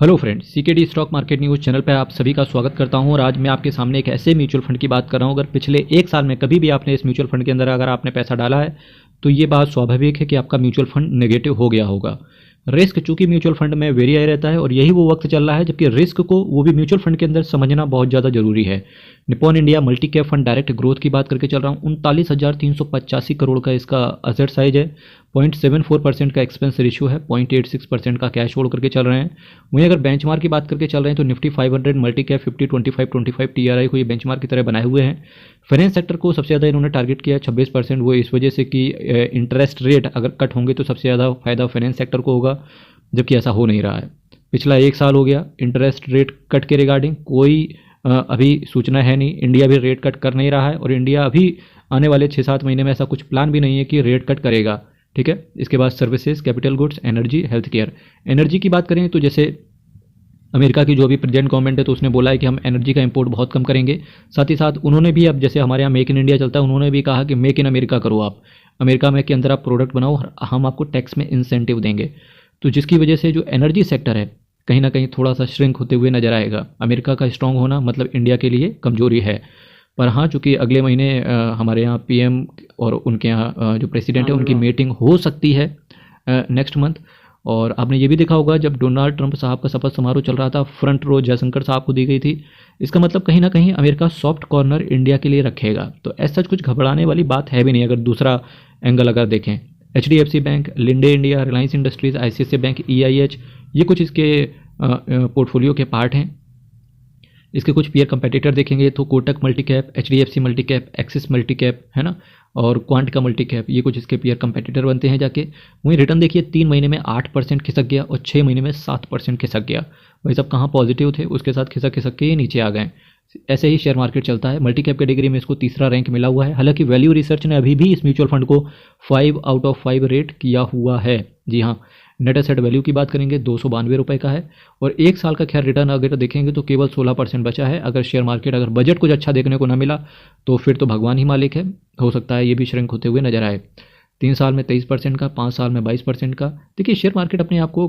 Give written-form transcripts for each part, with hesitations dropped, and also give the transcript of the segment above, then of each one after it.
Hello friends, CKD stock market news channel पर आप सभी का स्वागत करता हूं। और आज मैं आपके सामने एक ऐसे म्यूचुअल फंड की बात कर रहा हूं। अगर पिछले एक साल में कभी भी आपने इस म्यूचुअल फंड के अंदर अगर आपने पैसा डाला है तो ये बात स्वाभाविक है कि आपका म्यूचुअल फंड नेगेटिव हो गया होगा। रिस्क चूंकि म्यूचुअल फंड में वेरी हाई रहता है और यही वो वक्त चल रहा है जबकि रिस्क को वो भी म्यूचुअल फंड के अंदर समझना बहुत ज़्यादा जरूरी है। Nippon India multi cap fund direct growth की बात करके चल रहा हूँ। 39,385 करोड़ का इसका असेट साइज है। 0.74% का एक्सपेंस रेशियो है। 0.86% का कैश होल्ड करके चल रहे हैं। वहीं अगर बेंचमार्क की बात करके चल रहे हैं तो निफ्टी 500 मल्टी कैप 50-25-25 टीआरआई को ये बेंचमार्क की तरह बनाए हुए हैं। फाइनेंस सेक्टर को सबसे ज़्यादा इन्होंने टारगेट किया 26%। वो इस वजह से कि इंटरेस्ट रेट अगर कट होंगे तो सबसे ज़्यादा फायदा फाइनेंस सेक्टर को होगा, जबकि ऐसा हो नहीं रहा है। पिछला एक साल हो गया इंटरेस्ट रेट कट के रिगार्डिंग कोई अभी सूचना है नहीं। इंडिया भी रेट कट कर नहीं रहा है और इंडिया अभी आने वाले 6-7 महीने में ऐसा कुछ प्लान भी नहीं है कि रेट कट करेगा। ठीक है, इसके बाद services, capital goods, energy, health care. Energy की बात करें तो जैसे अमेरिका की जो भी प्रेजेंट गवर्नमेंट है तो उसने बोला है कि हम एनर्जी का इंपोर्ट बहुत कम करेंगे। साथ ही साथ उन्होंने भी, अब जैसे हमारे यहाँ मेक इन इंडिया चलता है, उन्होंने भी कहा कि मेक इन अमेरिका करो, आप अमेरिका में के अंदर आप प्रोडक्ट बनाओ और हम आपको टैक्स में इंसेंटिव देंगे। तो जिसकी वजह से जो एनर्जी सेक्टर है कहीं ना कहीं थोड़ा सा श्रिंक होते हुए नजर आएगा। अमेरिका का स्ट्रांग होना मतलब इंडिया के लिए कमजोरी है। पर हाँ, चूँकि अगले महीने हमारे यहाँ पीएम और उनके यहाँ जो प्रेसिडेंट है उनकी मीटिंग हो सकती है नेक्स्ट मंथ। और आपने ये भी देखा होगा जब डोनाल्ड ट्रंप साहब का शपथ समारोह चल रहा था, फ्रंट रो जयशंकर साहब को दी गई थी। इसका मतलब कहीं ना कहीं अमेरिका सॉफ्ट कॉर्नर इंडिया के लिए रखेगा। तो ऐसा कुछ घबराने वाली बात है भी नहीं अगर दूसरा एंगल अगर देखें। HDFC bank, Linde India, Reliance industries, ICICI bank, EIH, ये कुछ इसके पोर्टफोलियो के पार्ट हैं। इसके कुछ पीयर कंपेटिटर देखेंगे तो Kotak multi cap, HDFC multi cap, axis multi cap है ना, और क्वांट का मल्टी कैप, ये कुछ इसके पीयर कंपेटिटर बनते हैं जाके। वहीं रिटर्न देखिए 3 महीने में 8% खिसक गया और 6 महीने में 7% खिसक गया। वही सब कहाँ पॉजिटिव थे, उसके साथ खिसक खिसक के ये नीचे आ गए। ऐसे ही शेयर मार्केट चलता है। मल्टी कैप कैटेगरी में इसको तीसरा रैंक मिला हुआ है। हालांकि वैल्यू रिसर्च ने अभी भी इस म्यूचुअल फंड को 5 आउट ऑफ 5 रेट किया हुआ है। जी हाँ, नेट एसेट वैल्यू की बात करेंगे 292 रुपये का है और एक साल का खैर रिटर्न अगर देखेंगे तो केवल 16% बचा है। अगर शेयर मार्केट अगर बजट कुछ अच्छा देखने को ना मिला तो फिर तो भगवान ही मालिक है, हो सकता है ये भी श्रिंक होते हुए नजर आए। 3 साल में 23% का, 5 साल में 22% का। देखिए शेयर मार्केट अपने आप को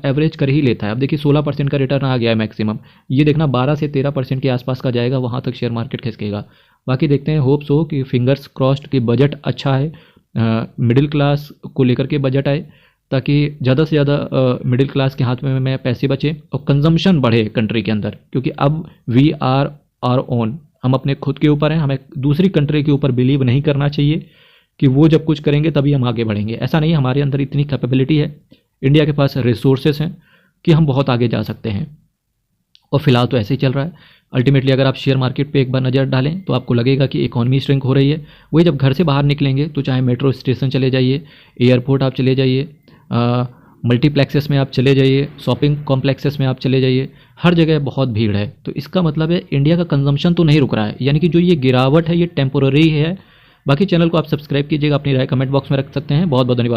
एवरेज कर ही लेता है। अब देखिए 16% का रिटर्न आ गया है मैक्सिमम। ये देखना 12 से 13% के आसपास का जाएगा, वहाँ तक शेयर मार्केट खिसकेगा। बाकी देखते हैं, होप्स हो कि फिंगर्स क्रॉस्ड कि बजट अच्छा है, मिडिल क्लास को लेकर के बजट आए ताकि ज़्यादा से ज़्यादा मिडिल क्लास के हाथ में पैसे बचे और कंजम्पशन बढ़े कंट्री के अंदर। क्योंकि अब वी आर आर ओन, हम अपने खुद के ऊपर हैं। हमें दूसरी कंट्री के ऊपर बिलीव नहीं करना चाहिए कि वो जब कुछ करेंगे तभी हम आगे बढ़ेंगे। ऐसा नहीं, हमारे अंदर इतनी कैपेबिलिटी है, इंडिया के पास रिसोर्सेस हैं कि हम बहुत आगे जा सकते हैं। और फिलहाल तो ऐसे ही चल रहा है। अल्टीमेटली अगर आप शेयर मार्केट पे एक बार नज़र डालें तो आपको लगेगा कि इकोनॉमी श्रिंक हो रही है। वही जब घर से बाहर निकलेंगे तो चाहे मेट्रो स्टेशन चले जाइए, एयरपोर्ट आप चले जाइए, मल्टीप्लेक्सेस में आप चले जाइए, शॉपिंग कॉम्प्लेक्सेस में आप चले जाइए, हर जगह बहुत भीड़ है। तो इसका मतलब है इंडिया का कंजम्पशन तो नहीं रुक रहा है, यानी कि जो ये गिरावट है ये टेम्पोररी है। बाकी चैनल को आप सब्सक्राइब कीजिएगा, अपनी राय कमेंट बॉक्स में रख सकते हैं। बहुत बहुत धन्यवाद।